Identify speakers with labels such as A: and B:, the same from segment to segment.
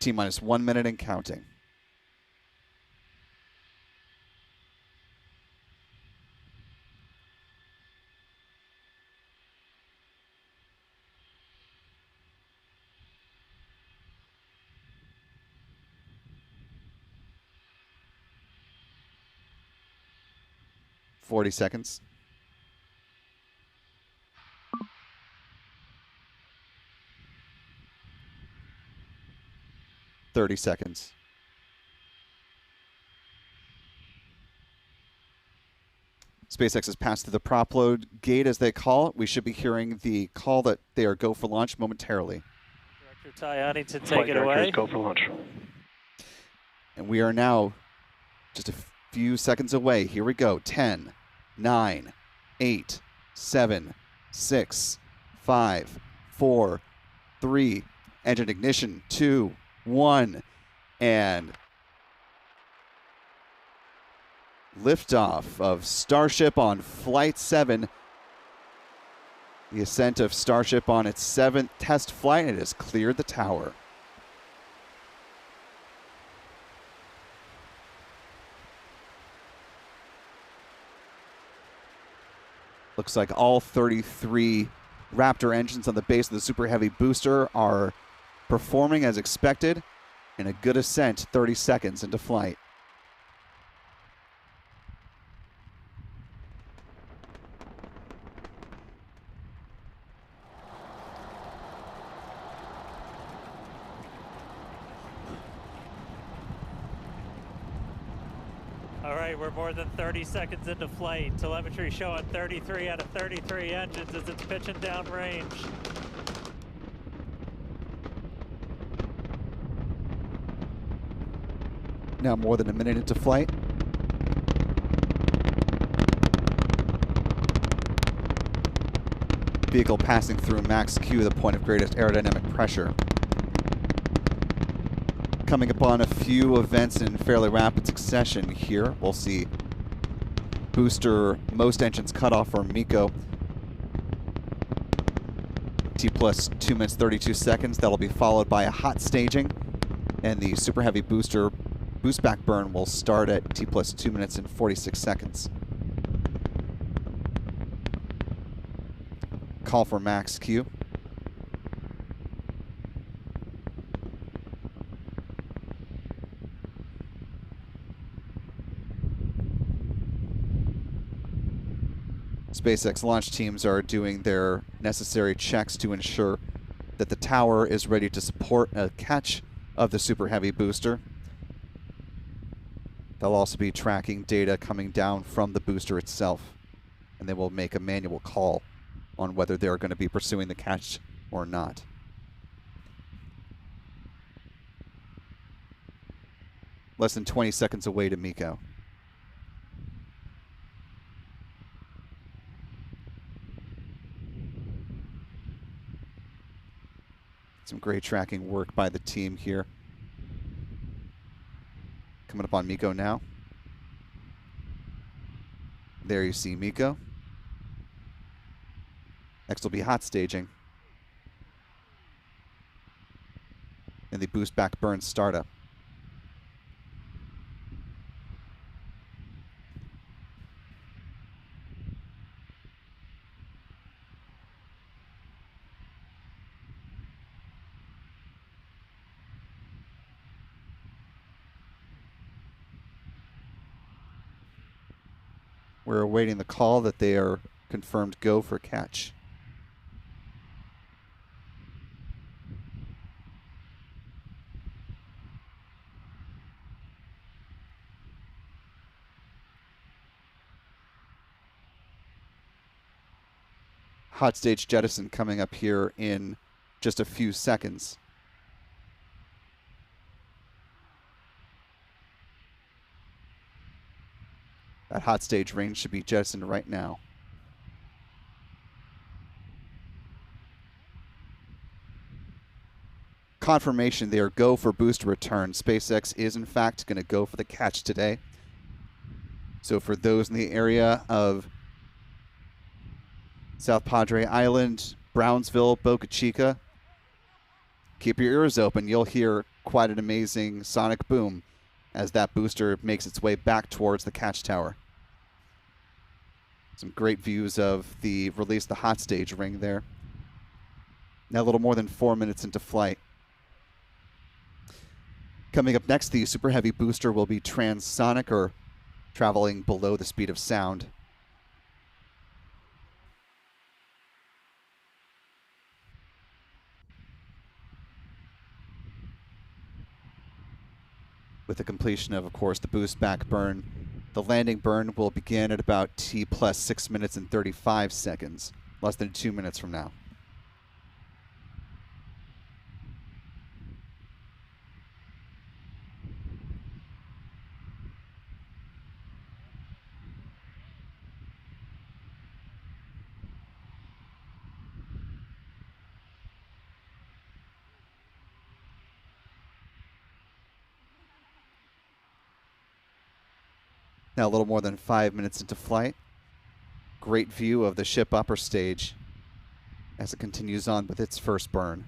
A: T-minus 1 minute and counting. Forty seconds. 30 seconds. SpaceX has passed through the prop load gate, as they call it. We should be hearing the call that they are go for launch momentarily.
B: Director Ty Huntington, take it away.
C: Go for launch.
A: And we are now just a few seconds away. Here we go. 10, 9, 8, 7, 6, 5, 4, 3, engine ignition, 2, 1, and liftoff of Starship on Flight 7. The ascent of Starship on its 7th test flight. It has cleared the tower. Looks like all 33 Raptor engines on the base of the Super Heavy booster are performing as expected, and a good ascent 30 seconds into flight.
B: All right, we're more than 30 seconds into flight. Telemetry showing 33 out of 33 engines as it's pitching downrange.
A: Now more than a minute into flight. Vehicle passing through max Q, the point of greatest aerodynamic pressure. Coming upon a few events in fairly rapid succession here. We'll see booster, most engines cut off for MECO. T plus 2 minutes 32 seconds. That'll be followed by a hot staging, and the Super Heavy booster boost back burn will start at T plus 2 minutes and 46 seconds. Call for max Q. SpaceX launch teams are doing their necessary checks to ensure that the tower is ready to support a catch of the Super Heavy booster. They'll also be tracking data coming down from the booster itself, and they will make a manual call on whether they're going to be pursuing the catch or not. Less than 20 seconds away to MECO. Some great tracking work by the team here. Coming up on MECO now. There you see MECO. Next will be hot staging. And the boost back burn startup. We're awaiting the call that they are confirmed go for catch. Hot stage jettison coming up here in just a few seconds. That hot stage range should be jettisoned right now. Confirmation there, go for booster return. SpaceX is in fact going to go for the catch today. So for those in the area of South Padre Island, Brownsville, Boca Chica, keep your ears open. You'll hear quite an amazing sonic boom as that booster makes its way back towards the catch tower. Some great views of the release the hot stage ring there. Now a little more than 4 minutes into flight. Coming up next, the Super Heavy booster will be transonic, or traveling below the speed of sound. With the completion of course, the boost back burn. The landing burn will begin at about T plus 6 minutes and 35 seconds, less than 2 minutes from now. Now a little more than 5 minutes into flight. Great view of the ship upper stage as it continues on with its first burn.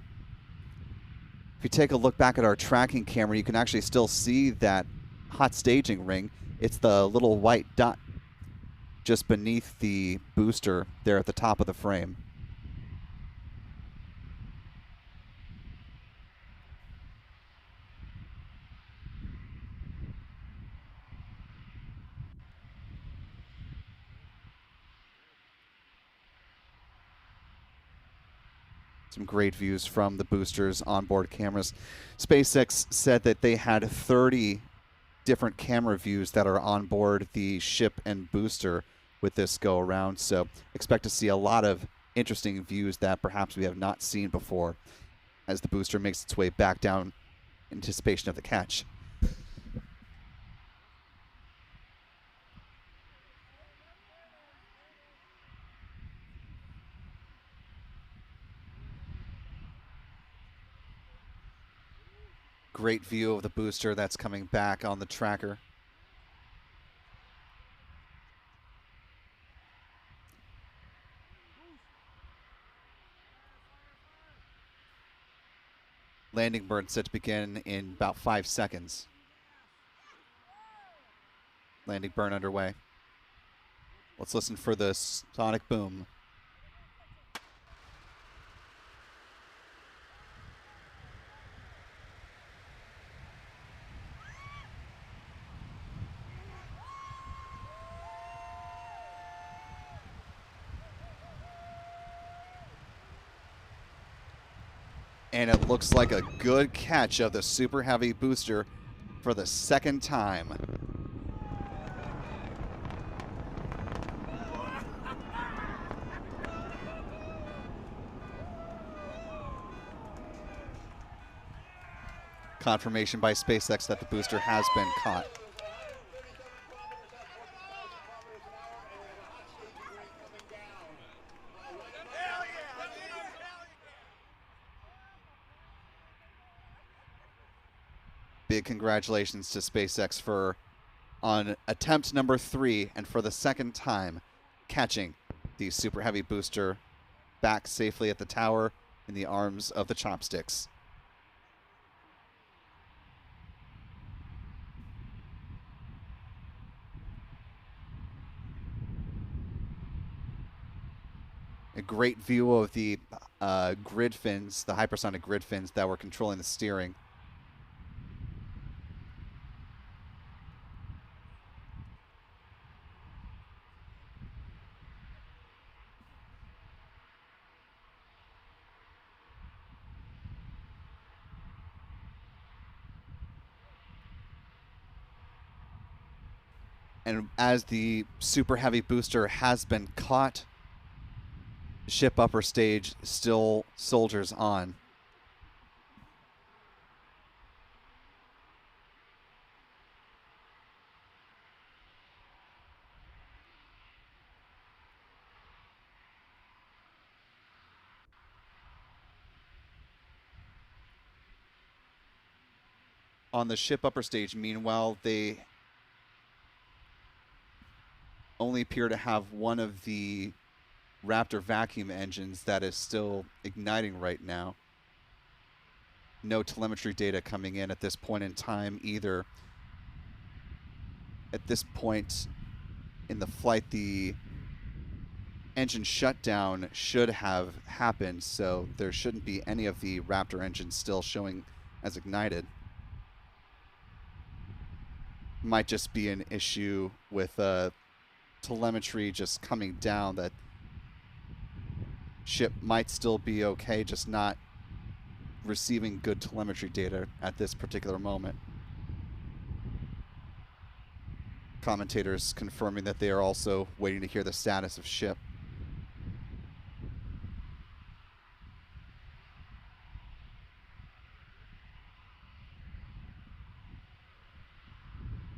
A: If you take a look back at our tracking camera, you can actually still see that hot staging ring. It's the little white dot just beneath the booster there at the top of the frame. Some great views from the booster's onboard cameras. SpaceX said that they had 30 different camera views that are on board the ship and booster with this go around. So expect to see a lot of interesting views that perhaps we have not seen before as the booster makes its way back down in anticipation of the catch. Great view of the booster that's coming back on the tracker. Landing burn set to begin in about 5 seconds. Landing burn underway. Let's listen for the sonic boom. And it looks like a good catch of the Super Heavy booster for the second time. Confirmation by SpaceX that the booster has been caught. Big congratulations to SpaceX for, on attempt number 3, and for the second time, catching the Super Heavy booster back safely at the tower in the arms of the chopsticks. A great view of the grid fins, the hypersonic grid fins that were controlling the steering. And as the Super Heavy booster has been caught, the ship upper stage still soldiers on. On the ship upper stage, meanwhile, they only appear to have one of the Raptor vacuum engines that is still igniting right now. no telemetry data coming in at this point in time either. At this point in the flight, the engine shutdown should have happened, so there shouldn't be any of the Raptor engines still showing as ignited. Might just be an issue with telemetry just coming down, that ship might still be okay, just not receiving good telemetry data at this particular moment. Commentators confirming that they are also waiting to hear the status of ship.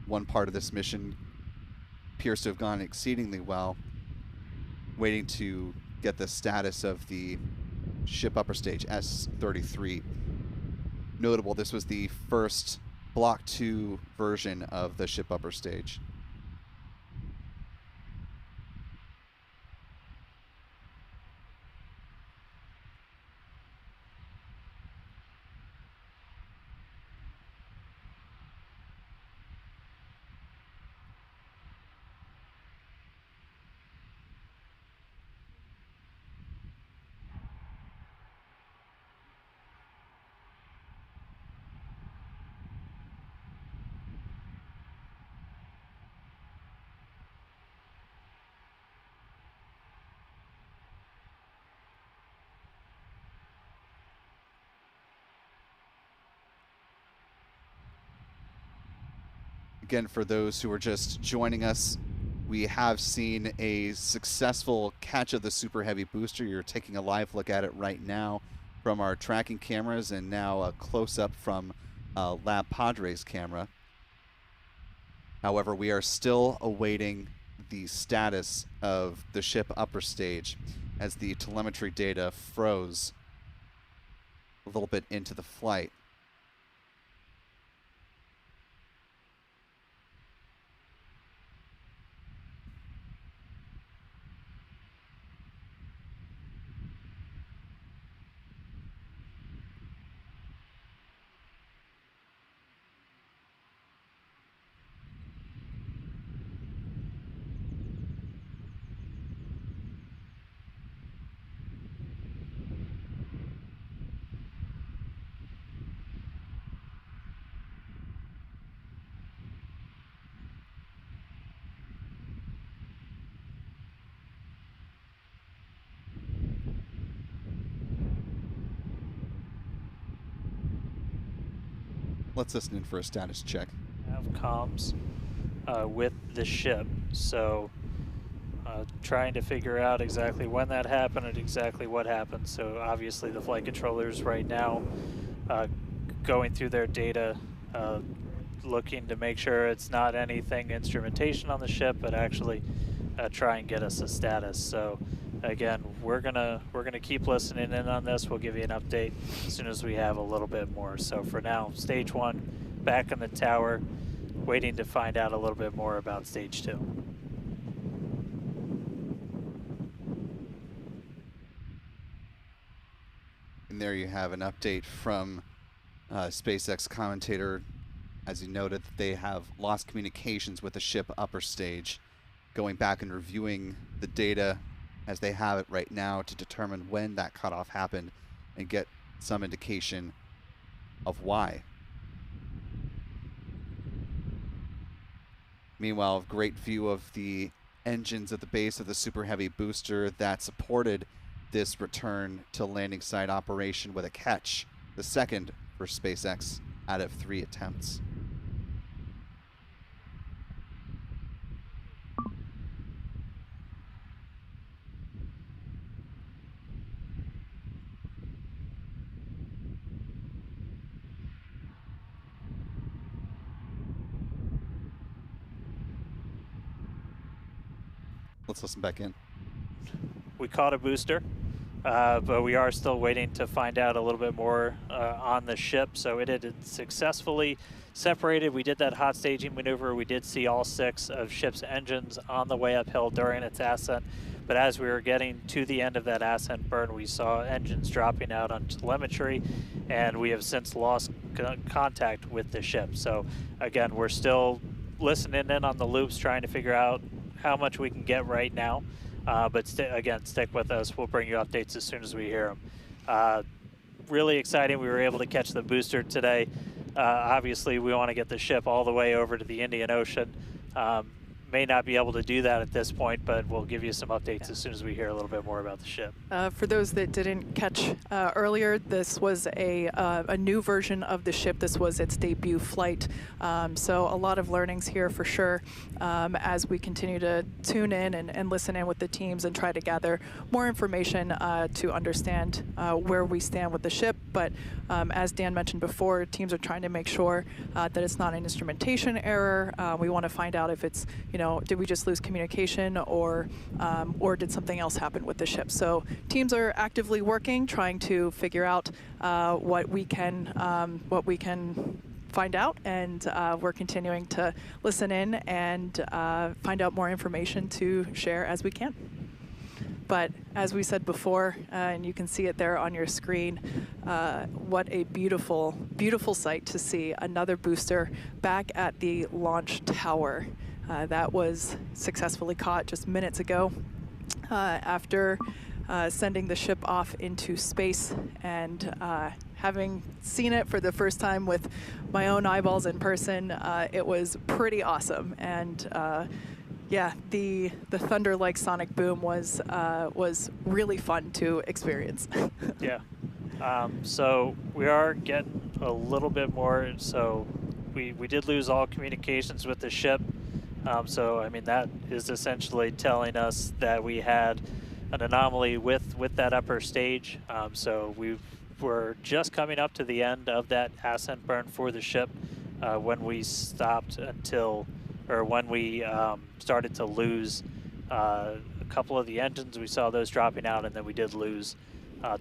A: One part of this mission appears to have gone exceedingly well, waiting to get the status of the ship upper stage, S-33. Notable, this was the first Block 2 version of the ship upper stage. Again, for those who are just joining us, we have seen a successful catch of the Super Heavy booster. You're taking a live look at it right now from our tracking cameras, and now a close-up from Lab Padre's camera. However, we are still awaiting the status of the ship upper stage as the telemetry data froze a little bit into the flight. Let's listen in for a status check.
B: Have comms with the ship, so trying to figure out exactly when that happened and exactly what happened. So obviously the flight controllers right now going through their data, looking to make sure it's not anything instrumentation on the ship, but actually try and get us a status. So again, we're gonna keep listening in on this. We'll give you an update as soon as we have a little bit more. So for now, stage 1 back in the tower, waiting to find out a little bit more about stage 2.
A: And there you have an update from SpaceX commentator. As he noted, that they have lost communications with the ship upper stage, going back and reviewing the data as they have it right now to determine when that cutoff happened and get some indication of why. Meanwhile, a great view of the engines at the base of the Super Heavy booster that supported this return to landing site operation with a catch, the second for SpaceX out of 3 attempts. Let's listen back in.
B: We caught a booster, but we are still waiting to find out a little bit more on the ship. So it had successfully separated. We did that hot staging maneuver. We did see all 6 of ship's engines on the way uphill during its ascent. But as we were getting to the end of that ascent burn, we saw engines dropping out on telemetry, and we have since lost contact with the ship. So again, we're still listening in on the loops, trying to figure out how much we can get right now. But again, stick with us. We'll bring you updates as soon as we hear them. Really exciting. We were able to catch the booster today. Obviously, we want to get the ship all the way over to the Indian Ocean. May not be able to do that at this point, but we'll give you some updates as soon as we hear a little bit more about the ship.
C: For those that didn't catch earlier, this was a new version of the ship. This was its debut flight. So a lot of learnings here for sure as we continue to tune in and listen in with the teams and try to gather more information to understand where we stand with the ship. But as Dan mentioned before, teams are trying to make sure that it's not an instrumentation error. We want to find out if it's, did we just lose communication or did something else happen with the ship? So teams are actively working, trying to figure out what we can find out, and we're continuing to listen in and find out more information to share as we can. But as we said before, and you can see it there on your screen, what a beautiful, beautiful sight to see another booster back at the launch tower. That was successfully caught just minutes ago after sending the ship off into space, and having seen it for the first time with my own eyeballs in person, it was pretty awesome. And yeah, the thunder-like sonic boom was really fun to experience.
B: Yeah. So we are getting a little bit more. So we did lose all communications with the ship. So I mean, that is essentially telling us that we had an anomaly with that upper stage. So we were just coming up to the end of that ascent burn for the ship when we stopped when we started to lose a couple of the engines. We saw those dropping out, and then we did lose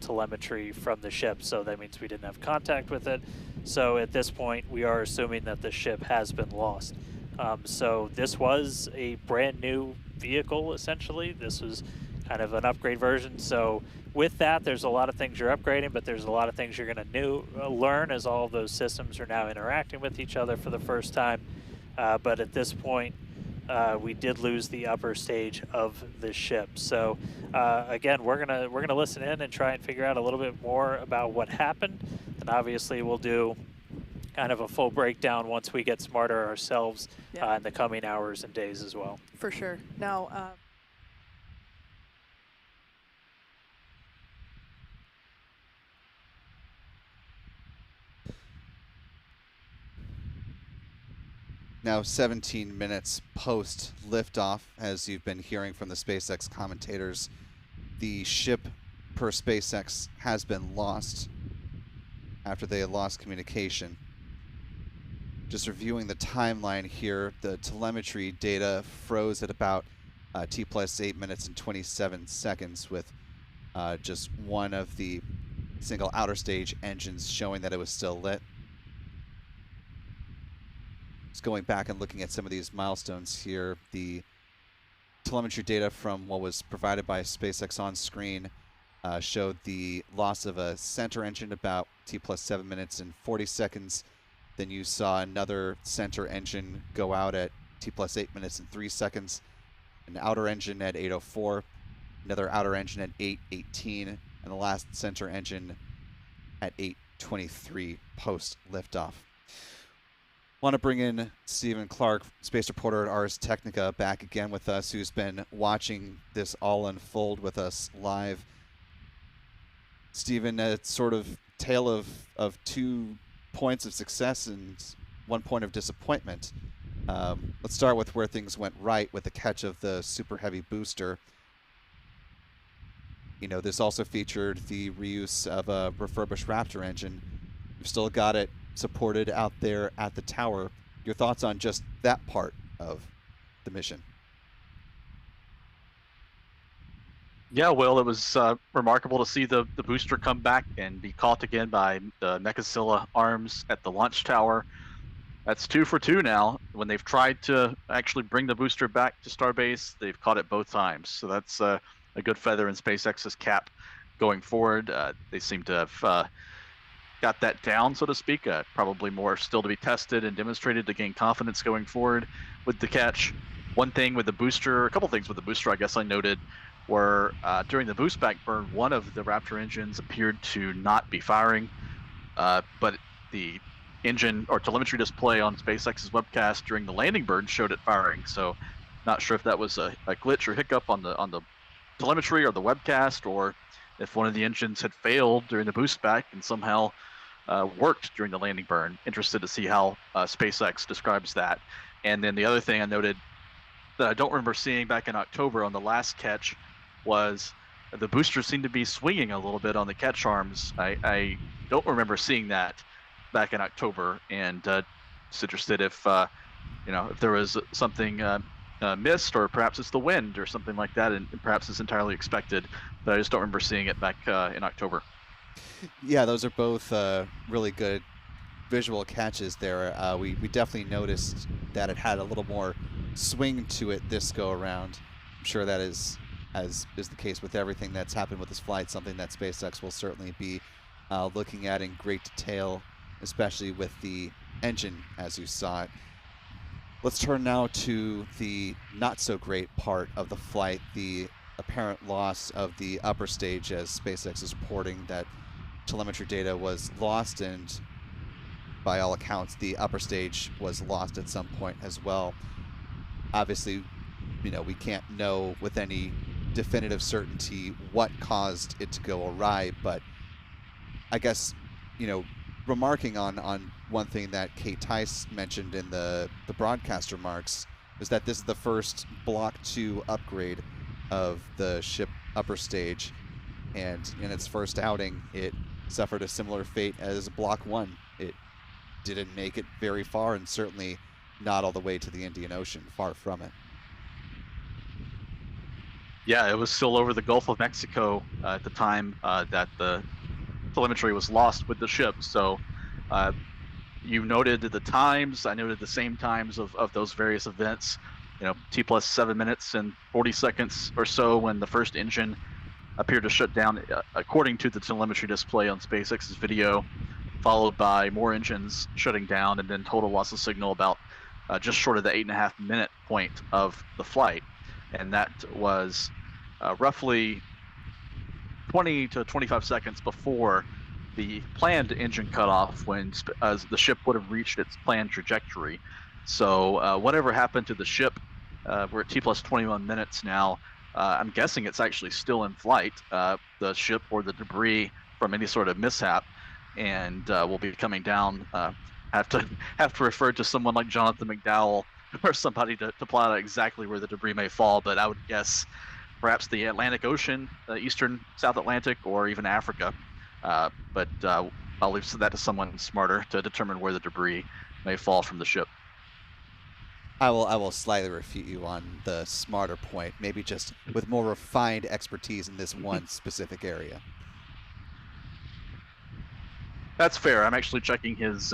B: telemetry from the ship. So that means we didn't have contact with it. So at this point, we are assuming that the ship has been lost. So this was a brand new vehicle, essentially. This was kind of an upgrade version. So with that, there's a lot of things you're upgrading, but there's a lot of things you're going to learn as all of those systems are now interacting with each other for the first time. But at this point, we did lose the upper stage of the ship. So again, we're gonna listen in and try and figure out a little bit more about what happened. And obviously, we'll do kind of a full breakdown once we get smarter ourselves in the coming hours and days as well.
C: For sure. Now,
A: Now 17 minutes post liftoff, as you've been hearing from the SpaceX commentators, the ship per SpaceX has been lost after they had lost communication. Just reviewing the timeline here, the telemetry data froze at about T plus 8 minutes and 27 seconds with just one of the single outer stage engines showing that it was still lit. Just going back and looking at some of these milestones here, the telemetry data from what was provided by SpaceX on screen showed the loss of a center engine about T plus 7 minutes and 40 seconds. Then you saw another center engine go out at T plus 8 minutes and 3 seconds, an outer engine at 8:04, another outer engine at 8:18, and the last center engine at 8:23 post liftoff. Want to bring in Stephen Clark, space reporter at Ars Technica, back again with us, who's been watching this all unfold with us live. Stephen, it's sort of tale of 2 points of success and 1 point of disappointment. Let's start with where things went right with the catch of the Super Heavy booster. This also featured the reuse of a refurbished Raptor engine. You've still got it supported out there at the tower. Your thoughts on just that part of the mission?
D: Yeah, Will, it was remarkable to see the booster come back and be caught again by the Mechazilla arms at the launch tower. That's 2 for 2 now. When they've tried to actually bring the booster back to Starbase, they've caught it both times. So that's a good feather in SpaceX's cap going forward. They seem to have got that down, so to speak. Probably more still to be tested and demonstrated to gain confidence going forward with the catch. One thing with the booster, a couple things with the booster, I guess I noted, were during the boost back burn, one of the Raptor engines appeared to not be firing, but the engine or telemetry display on SpaceX's webcast during the landing burn showed it firing. So not sure if that was a glitch or hiccup on the telemetry or the webcast, or if one of the engines had failed during the boost back and somehow worked during the landing burn. Interested to see how SpaceX describes that. And then the other thing I noted that I don't remember seeing back in October on the last catch was the booster seemed to be swinging a little bit on the catch arms. I don't remember seeing that back in October, and just interested if if there was something missed, or perhaps it's the wind or something like that, and perhaps it's entirely expected, but I just don't remember seeing it back in October.
A: Yeah, those are both really good visual catches there. We definitely noticed that it had a little more swing to it this go around. I'm sure that is, as is the case with everything that's happened with this flight, something that SpaceX will certainly be looking at in great detail, especially with the engine as you saw it. Let's turn now to the not so great part of the flight, the apparent loss of the upper stage, as SpaceX is reporting that telemetry data was lost, and by all accounts the upper stage was lost at some point as well. Obviously, we can't know with any definitive certainty what caused it to go awry, but I guess, remarking on one thing that Kate Tice mentioned in the broadcast remarks is that this is the first Block 2 upgrade of the ship upper stage, and in its first outing it suffered a similar fate as Block 1. It didn't make it very far, and certainly not all the way to the Indian Ocean, far from it.
D: Yeah, it was still over the Gulf of Mexico at the time that the telemetry was lost with the ship. So you noted the times, I noted the same times of those various events, T plus 7 minutes and 40 seconds or so when the first engine appeared to shut down, according to the telemetry display on SpaceX's video, followed by more engines shutting down, and then total loss of signal about just short of the 8.5 minute point of the flight. And that was roughly 20 to 25 seconds before the planned engine cutoff, when the ship would have reached its planned trajectory. So whatever happened to the ship, we're at T plus 21 minutes now. I'm guessing it's actually still in flight, the ship or the debris from any sort of mishap, and will be coming down. Have to refer to someone like Jonathan McDowell or somebody to plot out exactly where the debris may fall, but I would guess perhaps the Atlantic Ocean, eastern South Atlantic, or even Africa. But I'll leave that to someone smarter to determine where the debris may fall from the ship.
A: I will slightly refute you on the smarter point, maybe just with more refined expertise in this one specific area.
D: That's fair. I'm actually checking his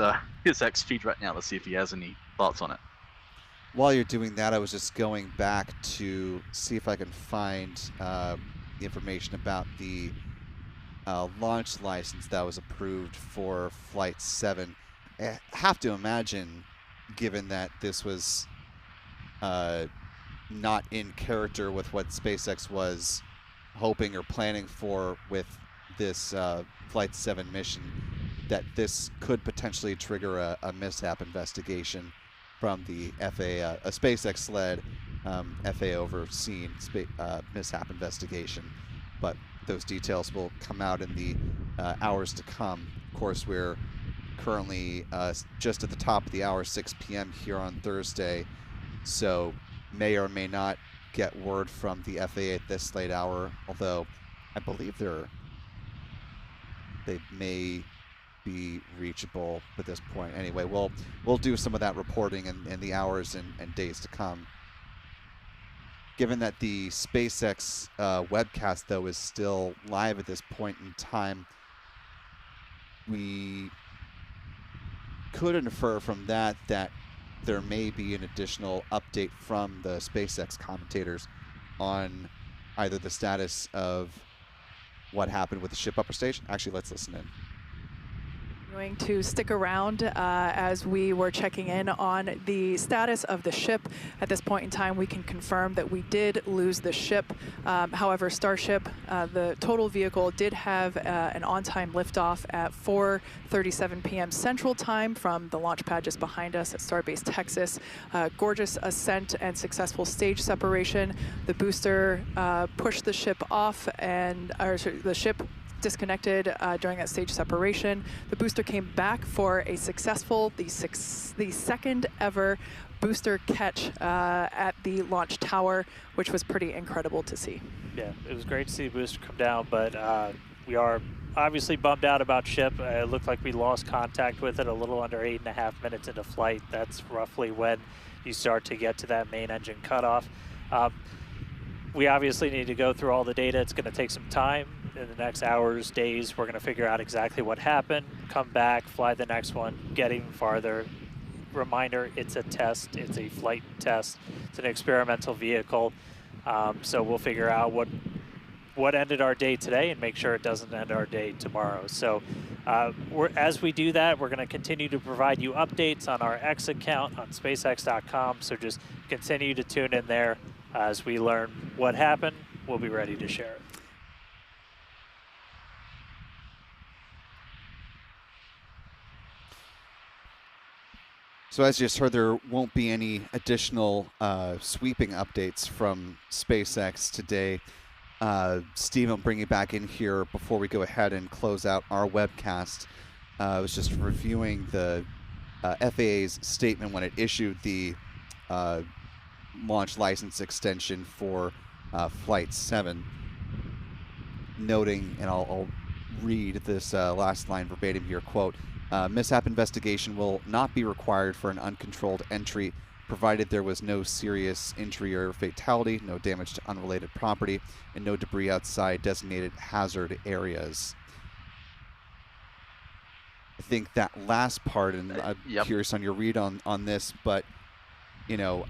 D: X feed right now to see if he has any thoughts on it.
A: While you're doing that, I was just going back to see if I can find the information about the launch license that was approved for Flight 7. I have to imagine, given that this was not in character with what SpaceX was hoping or planning for with this Flight 7 mission, that this could potentially trigger a mishap investigation from the FAA, a SpaceX-led FAA overseen mishap investigation. But those details will come out in the hours to come. Of course, we're currently just at the top of the hour, 6 p.m. here on Thursday, so may or may not get word from the FAA at this late hour, although I believe they may be reachable at this point. Anyway, we'll do some of that reporting in the hours and days to come. Given that the SpaceX webcast, though, is still live at this point in time, we could infer from that that there may be an additional update from the SpaceX commentators on either the status of what happened with the ship upper stage. Actually, let's listen in.
C: Going to stick around as we were checking in on the status of the ship. At this point in time, we can confirm that we did lose the ship. However, Starship, the total vehicle, did have an on-time liftoff at 4:37 p.m. Central Time from the launch pad just behind us at Starbase Texas. Gorgeous ascent and successful stage separation. The booster pushed the ship off, and the ship disconnected during that stage separation. The booster came back for a successful, the second ever booster catch at the launch tower, which was pretty incredible to see.
B: Yeah, it was great to see the booster come down, but we are obviously bummed out about ship. It looked like we lost contact with it a little under 8.5 minutes into flight. That's roughly when you start to get to that main engine cutoff. We obviously need to go through all the data. It's going to take some time. In the next hours, days, we're going to figure out exactly what happened, come back, fly the next one, get even farther. Reminder, it's a test. It's a flight test. It's an experimental vehicle. So we'll figure out what ended our day today and make sure it doesn't end our day tomorrow. So as we do that, we're going to continue to provide you updates on our X account on SpaceX.com. So just continue to tune in there. As we learn what happened, we'll be ready to share it.
A: So as you just heard, there won't be any additional sweeping updates from SpaceX today. Steve, I'll bring you back in here before we go ahead and close out our webcast. I was just reviewing the FAA's statement when it issued the launch license extension for Flight 7, noting, and I'll read this last line verbatim here, quote, mishap investigation will not be required for an uncontrolled entry, provided there was no serious injury or fatality, no damage to unrelated property, and no debris outside designated hazard areas. I think that last part, and I'm curious on your read on this, but, you know,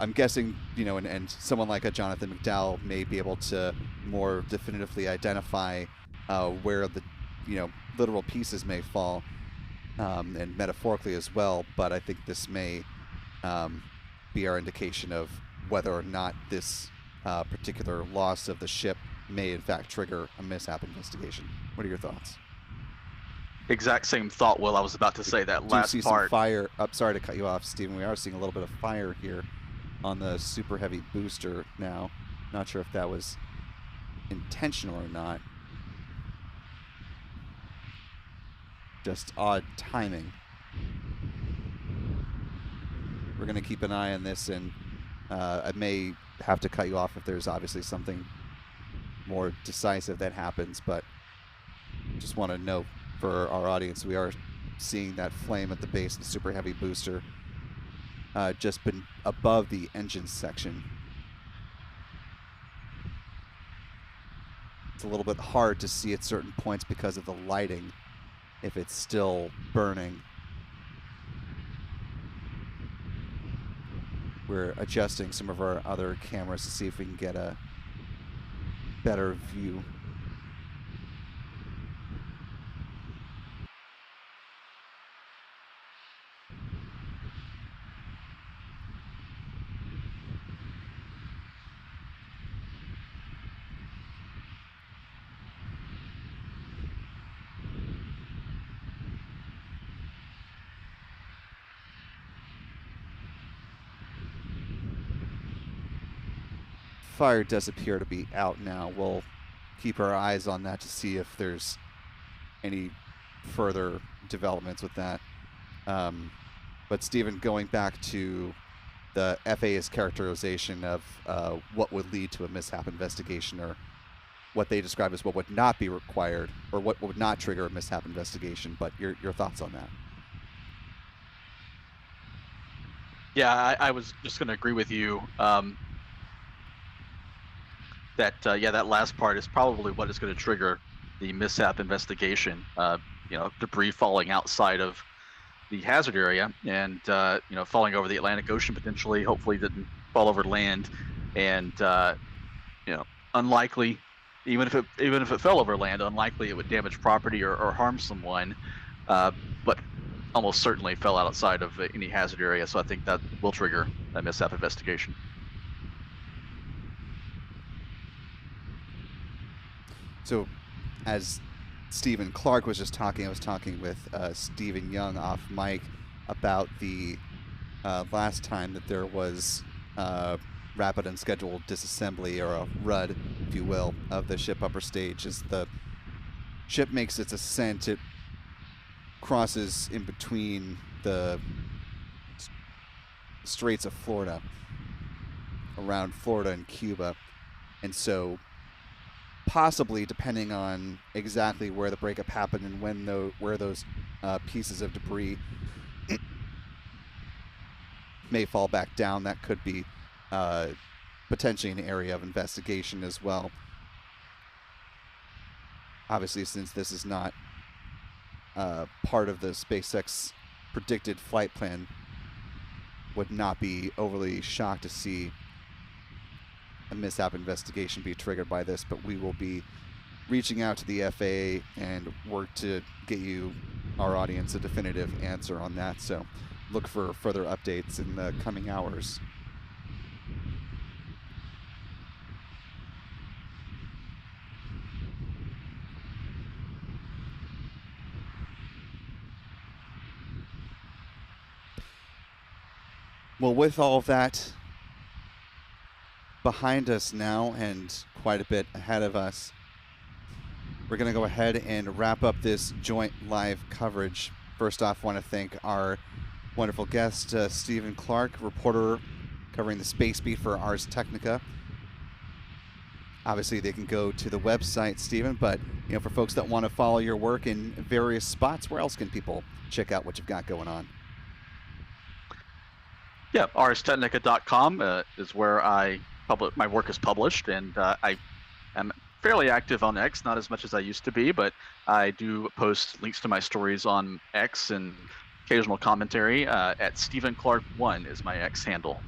A: I'm guessing, you know, and someone like a Jonathan McDowell may be able to more definitively identify where the, you know, literal pieces may fall, and metaphorically as well. But I think this may be our indication of whether or not this particular loss of the ship may in fact trigger a mishap investigation. What are your thoughts?
D: Exact same thought, Will. I was about to say that last
A: see
D: part.
A: Some fire. I'm sorry to cut you off, Stephen. We are seeing a little bit of fire here on the super heavy booster now. Not sure if that was intentional or not. Just odd timing. We're going to keep an eye on this, and I may have to cut you off if there's obviously something more decisive that happens, but just want to note for our audience, we are seeing that flame at the base of the super heavy booster just been above the engine section. It's a little bit hard to see at certain points because of the lighting if it's still burning. We're adjusting some of our other cameras to see if we can get a better view. Fire does appear to be out now. We'll keep our eyes on that to see if there's any further developments with that. But Stephen, going back to the FAA's characterization of what would lead to a mishap investigation, or what they describe as what would not be required, or what would not trigger a mishap investigation, but your thoughts on that?
D: Yeah, I was just going to agree with you. That last part is probably what is going to trigger the mishap investigation. You know, debris falling outside of the hazard area and falling over the Atlantic Ocean potentially. Hopefully, didn't fall over land, and unlikely. Even if it fell over land, unlikely it would damage property or harm someone, but almost certainly fell outside of any hazard area. So I think that will trigger a mishap investigation.
A: So, as Stephen Clark was just talking, I was talking with Stephen Young off mic about the last time that there was Rapid Unscheduled Disassembly, or a RUD, if you will, of the ship upper stage. As the ship makes its ascent, it crosses in between the Straits of Florida, around Florida and Cuba, and so possibly, depending on exactly where the breakup happened and where those pieces of debris may fall back down, that could be potentially an area of investigation as well. Obviously, since this is not part of the SpaceX predicted flight plan, would not be overly shocked to see a mishap investigation be triggered by this, but we will be reaching out to the FAA and work to get you, our audience, a definitive answer on that. So look for further updates in the coming hours. Well, with all of that behind us now and quite a bit ahead of us, we're going to go ahead and wrap up this joint live coverage. First off, I want to thank our wonderful guest, Stephen Clark, reporter covering the space beat for Ars Technica. Obviously, they can go to the website, Stephen, but for folks that want to follow your work in various spots, where else can people check out what you've got going on?
D: Yeah, arstechnica.com is where my work is published, and I am fairly active on X, not as much as I used to be, but I do post links to my stories on X and occasional commentary. At Stephen Clark 1 is my X handle.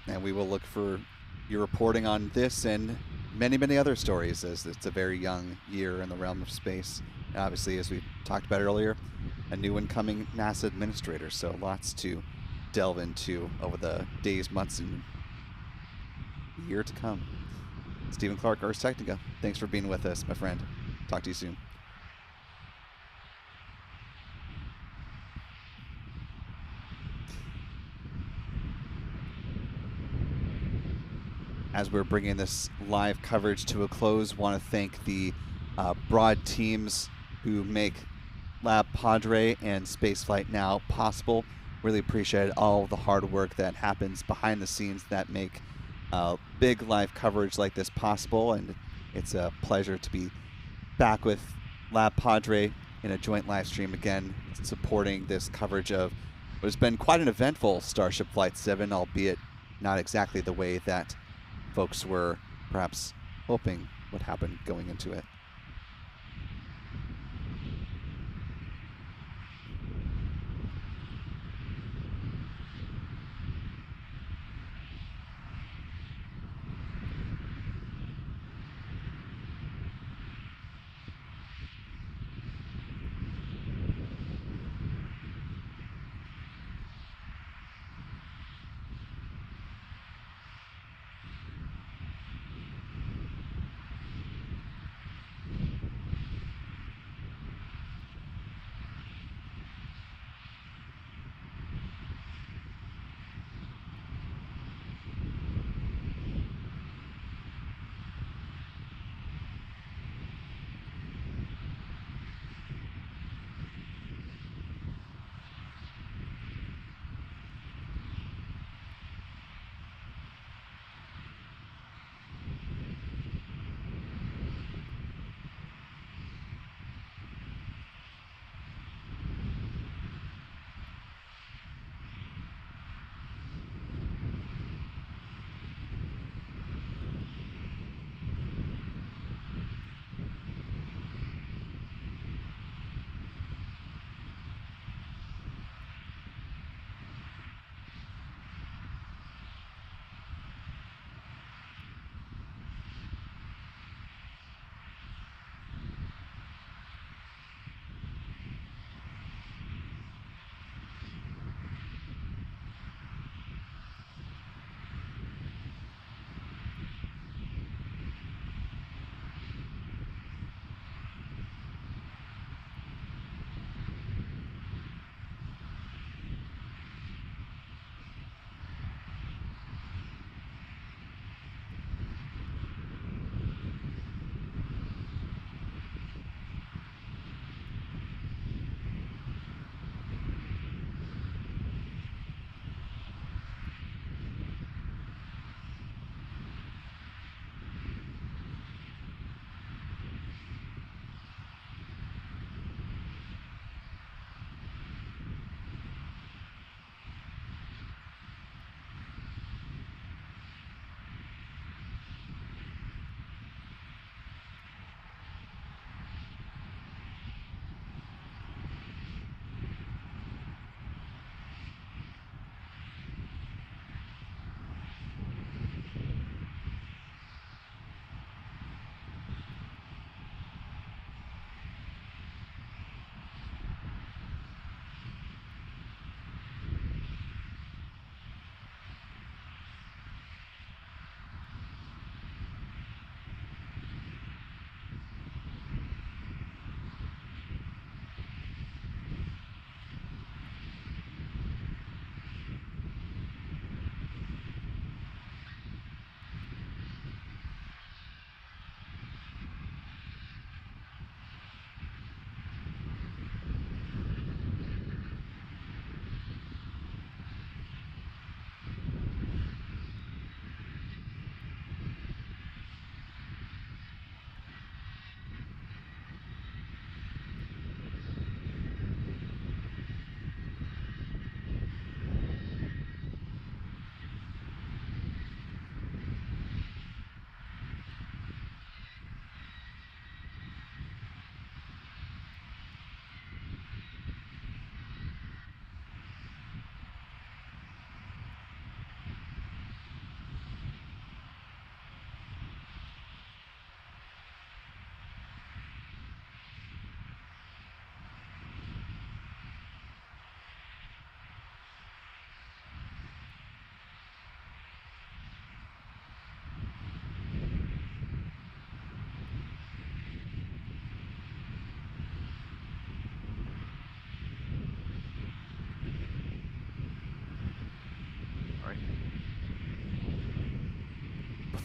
A: And we will look for your reporting on this and many, many other stories, as it's a very young year in the realm of space. And obviously, as we talked about earlier, a new incoming NASA administrator, so lots to delve into over the days, months, and year to come. Stephen Clark, Ars Technica, thanks for being with us, my friend. Talk to you soon. As we're bringing this live coverage to a close, want to thank the broad teams who make Lab Padre and Spaceflight Now possible. Really appreciate all the hard work that happens behind the scenes that make big live coverage like this possible, and it's a pleasure to be back with Lab Padre in a joint live stream again, supporting this coverage of what has been quite an eventful Starship Flight 7, albeit not exactly the way that folks were perhaps hoping would happen going into it.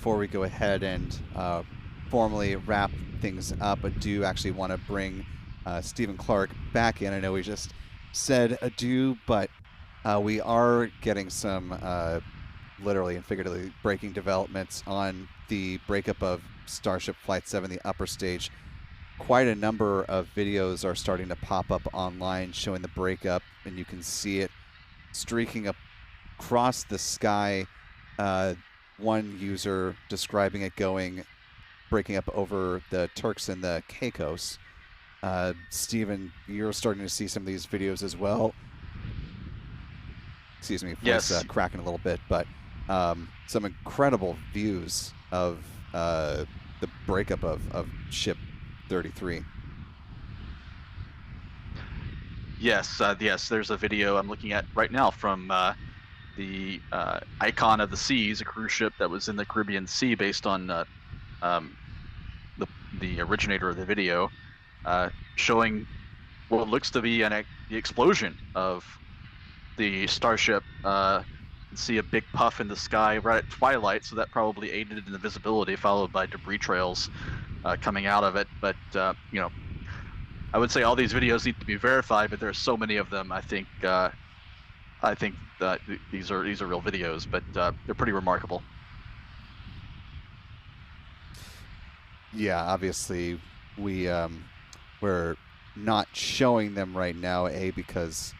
A: before we go ahead and formally wrap things up, I do actually want to bring Stephen Clark back in. I know we just said adieu, but we are getting some literally and figuratively breaking developments on the breakup of Starship Flight 7, the upper stage. Quite a number of videos are starting to pop up online showing the breakup, and you can see it streaking up across the sky. One user describing it breaking up over the Turks and the Caicos. Stephen, you're starting to see some of these videos as well. Excuse me, voice cracking a little bit, but some incredible views of the breakup of Ship 33.
D: Yes, yes. There's a video I'm looking at right now from the Icon of the Seas, a cruise ship that was in the Caribbean Sea, based on the originator of the video, showing what looks to be the explosion of the Starship. See a big puff in the sky right at twilight, so that probably aided in the visibility, followed by debris trails coming out of it. But you know, I would say all these videos need to be verified, but there are so many of them. I think that these are real videos, but they're pretty remarkable.
A: Yeah, obviously we're not showing them right now, because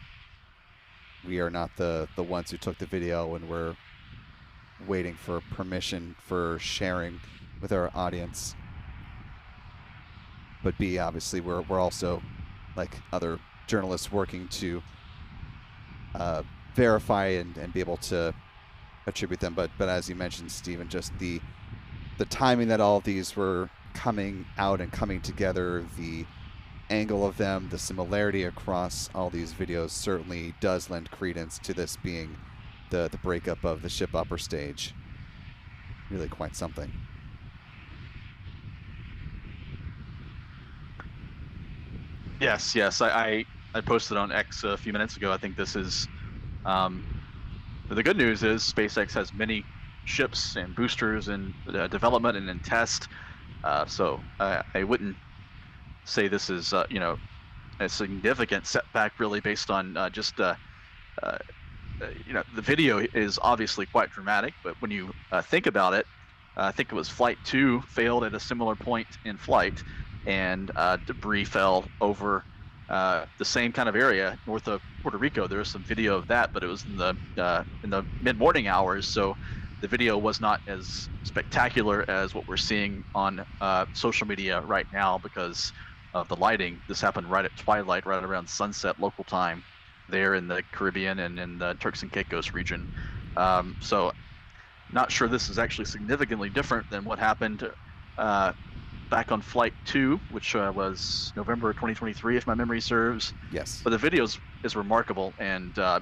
A: we are not the ones who took the video, and we're waiting for permission for sharing with our audience. But B, obviously we're also, like other journalists, working to verify and be able to attribute them. But as you mentioned, Stephen, just the timing that all of these were coming out and coming together, the angle of them, the similarity across all these videos certainly does lend credence to this being the breakup of the ship upper stage. Really quite something.
D: Yes, I posted on X a few minutes ago. I think this is the good news is SpaceX has many ships and boosters in development and in test. So I wouldn't say this is a significant setback, really, based on the video is obviously quite dramatic, but when you think about it, I think it was Flight 2 failed at a similar point in flight, and debris fell over the same kind of area north of Puerto Rico. There was some video of that, but it was in the mid-morning hours, so the video was not as spectacular as what we're seeing on social media right now because of the lighting. This happened right at twilight, right around sunset local time there in the Caribbean and in the Turks and Caicos region. So not sure this is actually significantly different than what happened back on Flight 2, which was November 2023, if my memory serves.
A: Yes.
D: But the video is remarkable, and I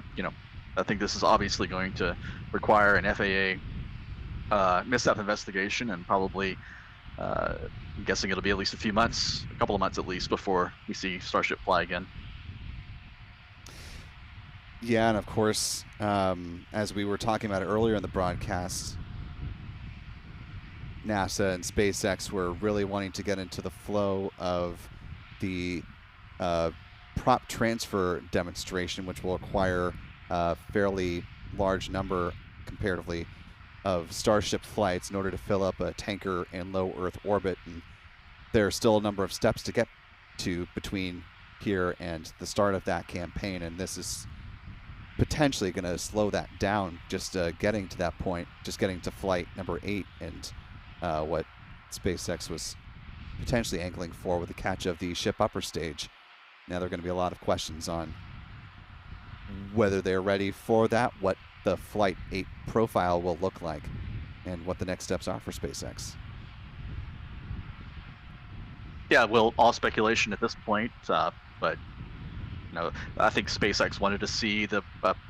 D: think this is obviously going to require an FAA mishap investigation, and probably I'm guessing it'll be at least a couple of months at least, before we see Starship fly again.
A: Yeah, and of course, as we were talking about earlier in the broadcast, NASA and SpaceX were really wanting to get into the flow of the prop transfer demonstration, which will require a fairly large number, comparatively, of Starship flights in order to fill up a tanker in low Earth orbit. And there are still a number of steps to get to between here and the start of that campaign, and this is potentially going to slow that down, just getting to that point, just getting to flight number 8, and what SpaceX was potentially angling for with the catch of the ship upper stage. Now there are going to be a lot of questions on whether they're ready for that, what the Flight 8 profile will look like, and what the next steps are for SpaceX.
D: Yeah, well, all speculation at this point, but I think SpaceX wanted to see the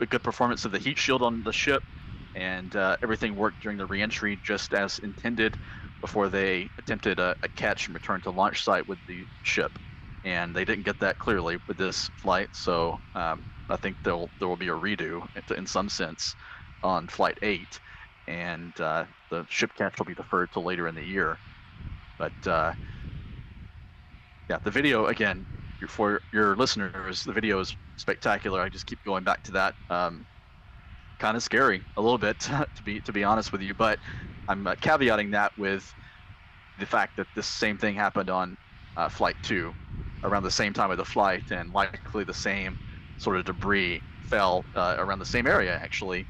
D: good performance of the heat shield on the ship, and everything worked during the reentry just as intended before they attempted a catch and return to launch site with the ship. And they didn't get that clearly with this flight, so I think there will be a redo in some sense on Flight 8. and the ship catch will be deferred till later in the year. But yeah, the video, again, for your listeners, the video is spectacular. I just keep going back to that. Kind of scary a little bit, to be honest with you, but I'm caveating that with the fact that this same thing happened on Flight 2 around the same time of the flight, and likely the same sort of debris fell around the same area, actually.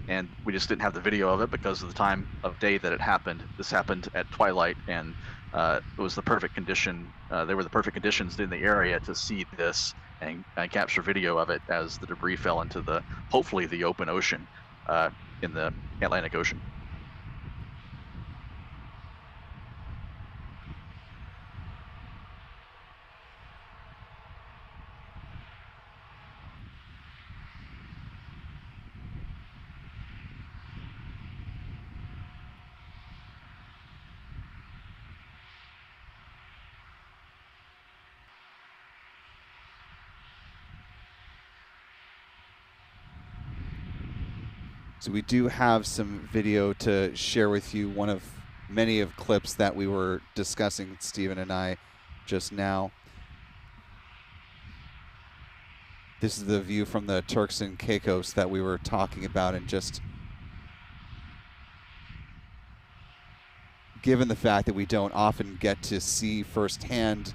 D: And we just didn't have the video of it because of the time of day that it happened. This happened at twilight, and it was the perfect condition. There were the perfect conditions in the area to see this and capture video of it as the debris fell into hopefully the open ocean in the Atlantic Ocean.
A: So we do have some video to share with you, one of many of clips that we were discussing, Stephen and I, just now. This is the view from the Turks and Caicos that we were talking about, and just given the fact that we don't often get to see firsthand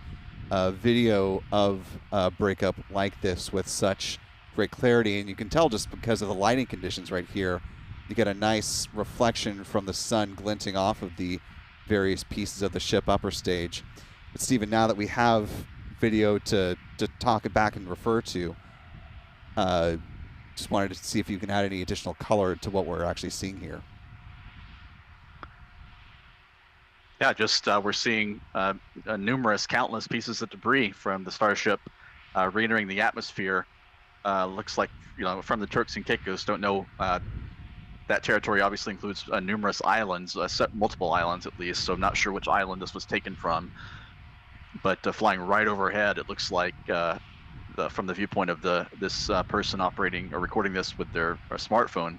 A: video of a breakup like this with such great clarity, and you can tell just because of the lighting conditions right here, you get a nice reflection from the sun glinting off of the various pieces of the ship upper stage. But Stephen, now that we have video to talk back and refer to, just wanted to see if you can add any additional color to what we're actually seeing here.
D: Yeah, just we're seeing countless pieces of debris from the Starship re-entering the atmosphere. Looks like, from the Turks and Caicos, don't know. That territory obviously includes numerous islands, multiple islands at least, so I'm not sure which island this was taken from. But flying right overhead, it looks like from the viewpoint of this person operating or recording this with their smartphone.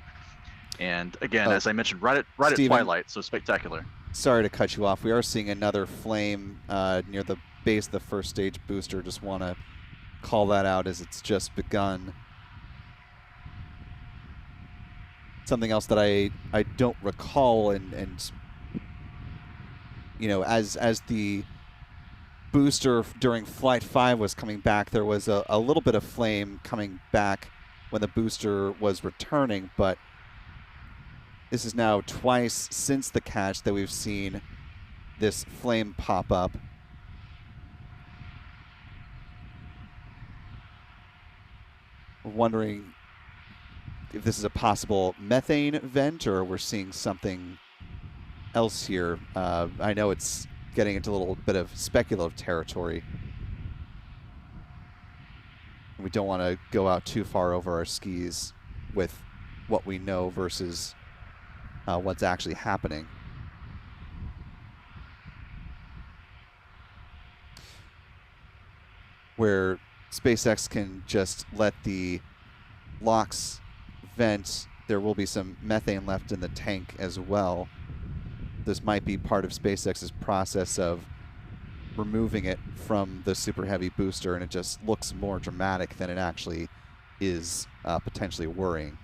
D: And again, as I mentioned, right at twilight, so spectacular.
A: Sorry to cut you off. We are seeing another flame near the base of the first stage booster. Just want to call that out as it's just begun. Something else that I don't recall, and as the booster during Flight 5 was coming back, there was a little bit of flame coming back when the booster was returning, but this is now twice since the catch that we've seen this flame pop up. Wondering if this is a possible methane vent or we're seeing something else here. I know it's getting into a little bit of speculative territory. We don't want to go out too far over our skis with what we know versus what's actually happening. Where SpaceX can just let the LOX vent, there will be some methane left in the tank as well. This might be part of SpaceX's process of removing it from the Super Heavy booster, and it just looks more dramatic than it actually is potentially worrying.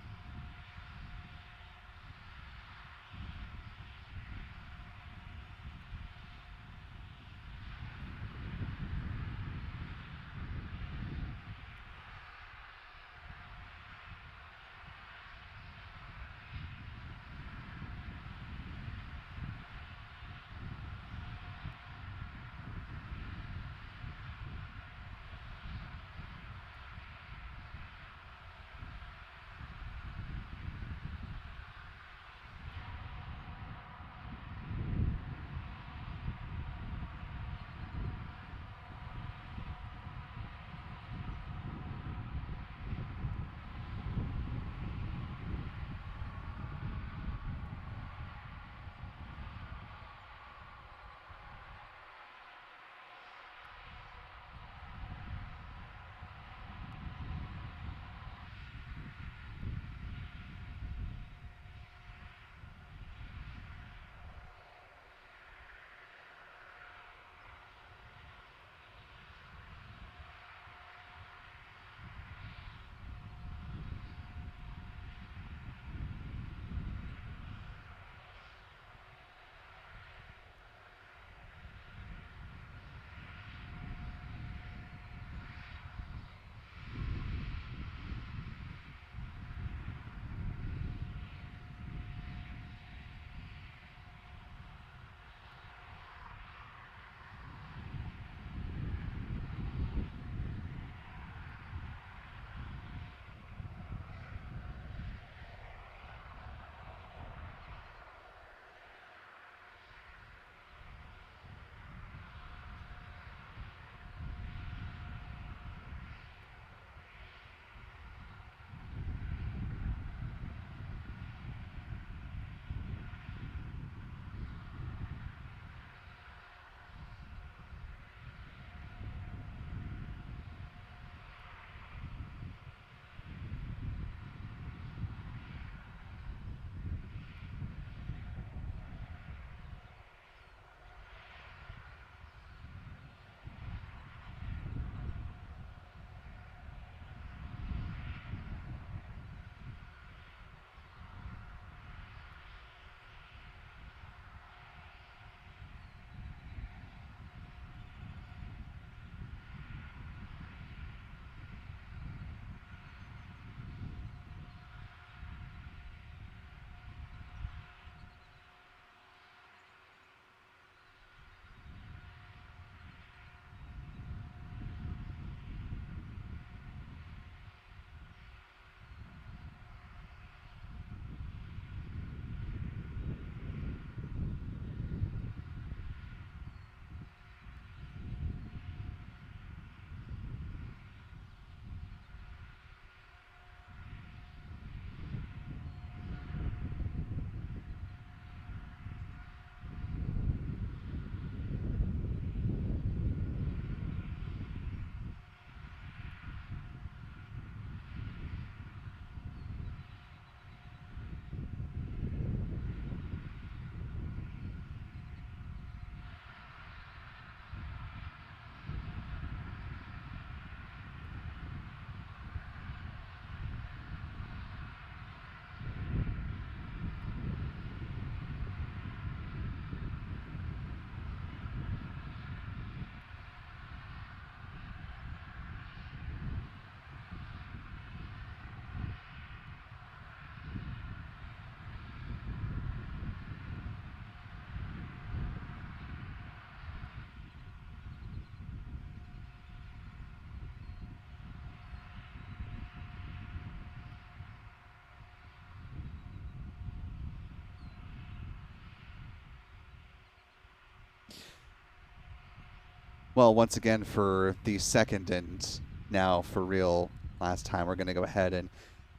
A: Well, once again, for the second and now for real last time, we're going to go ahead and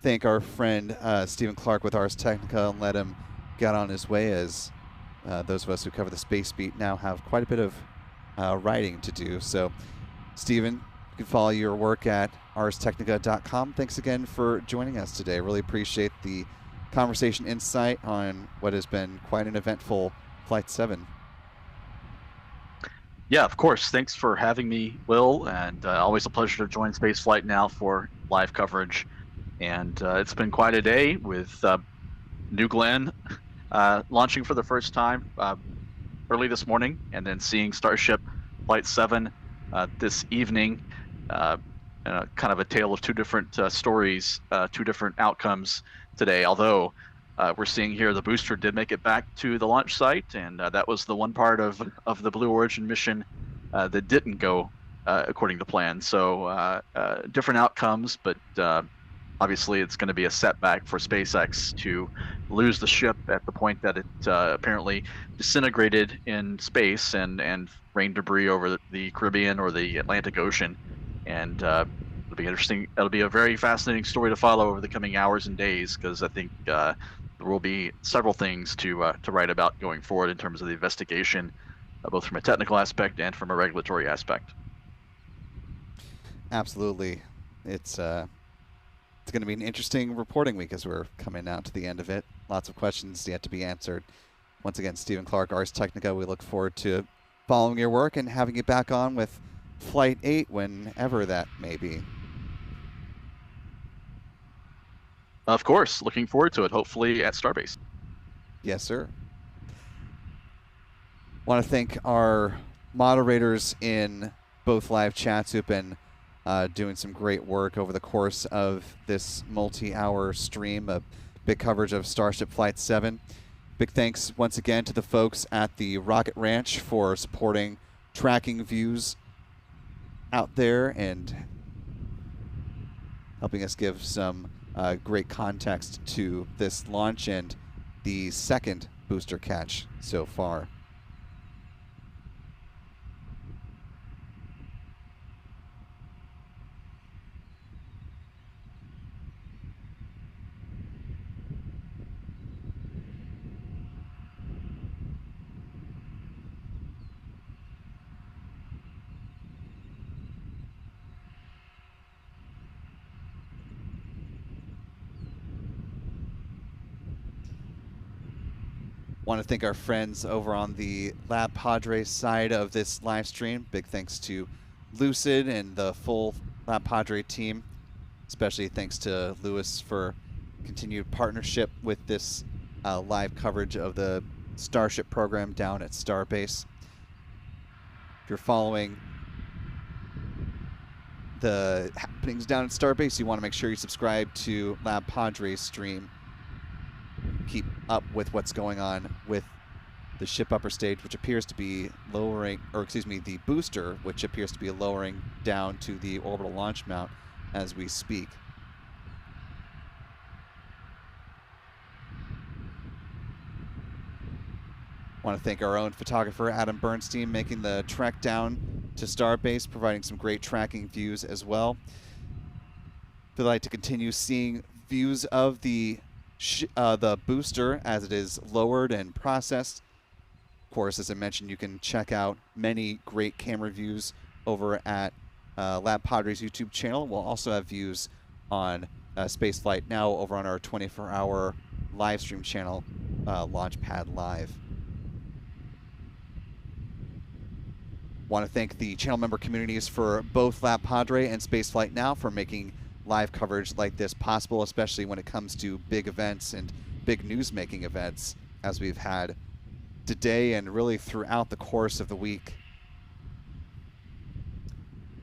A: thank our friend Stephen Clark with Ars Technica and let him get on his way, as those of us who cover the space beat now have quite a bit of writing to do. So, Stephen, you can follow your work at arstechnica.com. Thanks again for joining us today. Really appreciate the conversation insight on what has been quite an eventful Flight 7.
D: Yeah, of course. Thanks for having me, Will, and always a pleasure to join Spaceflight Now for live coverage. And it's been quite a day with New Glenn launching for the first time early this morning, and then seeing Starship Flight 7 this evening. Kind of a tale of two different stories, two different outcomes today, although we're seeing here the booster did make it back to the launch site, and that was the one part of the Blue Origin mission that didn't go according to plan. So different outcomes, but obviously it's going to be a setback for SpaceX to lose the ship at the point that it apparently disintegrated in space and rained debris over the Caribbean or the Atlantic Ocean. And it'll be interesting. It'll be a very fascinating story to follow over the coming hours and days, because I think there will be several things to write about going forward in terms of the investigation, both from a technical aspect and from a regulatory aspect.
A: Absolutely. It's going to be an interesting reporting week as we're coming out to the end of it. Lots of questions yet to be answered. Once again, Stephen Clark, Ars Technica, we look forward to following your work and having you back on with Flight 8 whenever that may be.
D: Of course, looking forward to it, hopefully at Starbase.
A: Yes, sir. Want to thank our moderators in both live chats who've been doing some great work over the course of this multi-hour stream of big coverage of Starship Flight 7. Big thanks once again to the folks at the Rocket Ranch for supporting tracking views out there and helping us give some great context to this launch and the second booster catch so far. Want to thank our friends over on the Lab Padre side of this live stream. Big thanks to Lucid and the full Lab Padre team. Especially thanks to Lewis for continued partnership with this live coverage of the Starship program down at Starbase. If you're following the happenings down at Starbase, you want to make sure you subscribe to Lab Padre's stream. Keep up with what's going on with the ship upper stage, which appears to be lowering, or excuse me, the booster, which appears to be lowering down to the orbital launch mount as we speak. Want to thank our own photographer, Adam Bernstein, making the trek down to Starbase, providing some great tracking views as well. If you'd like to continue seeing views of the booster as it is lowered and processed, of course, as I mentioned, you can check out many great camera views over at Lab Padre's YouTube channel. We'll also have views on Spaceflight Now over on our 24-hour live stream channel, Launchpad Live. Want to thank the channel member communities for both Lab Padre and Spaceflight Now for making live coverage like this possible, especially when it comes to big events and big news-making events, as we've had today and really throughout the course of the week.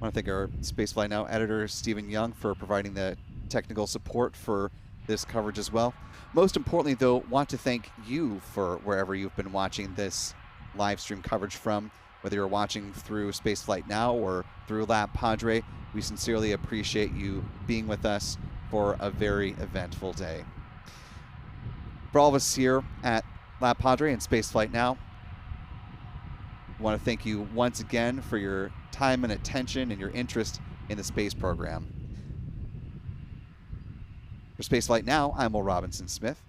A: I want to thank our Spaceflight Now editor, Stephen Young, for providing the technical support for this coverage as well. Most importantly, though, want to thank you for wherever you've been watching this live stream coverage from, whether you're watching through Spaceflight Now or through Lab Padre. We sincerely appreciate you being with us for a very eventful day. For all of us here at Lab Padre and Spaceflight Now, want to thank you once again for your time and attention and your interest in the space program. For Spaceflight Now, I'm Will Robinson Smith,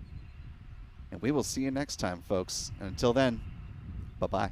A: and we will see you next time, folks. And until then, bye-bye.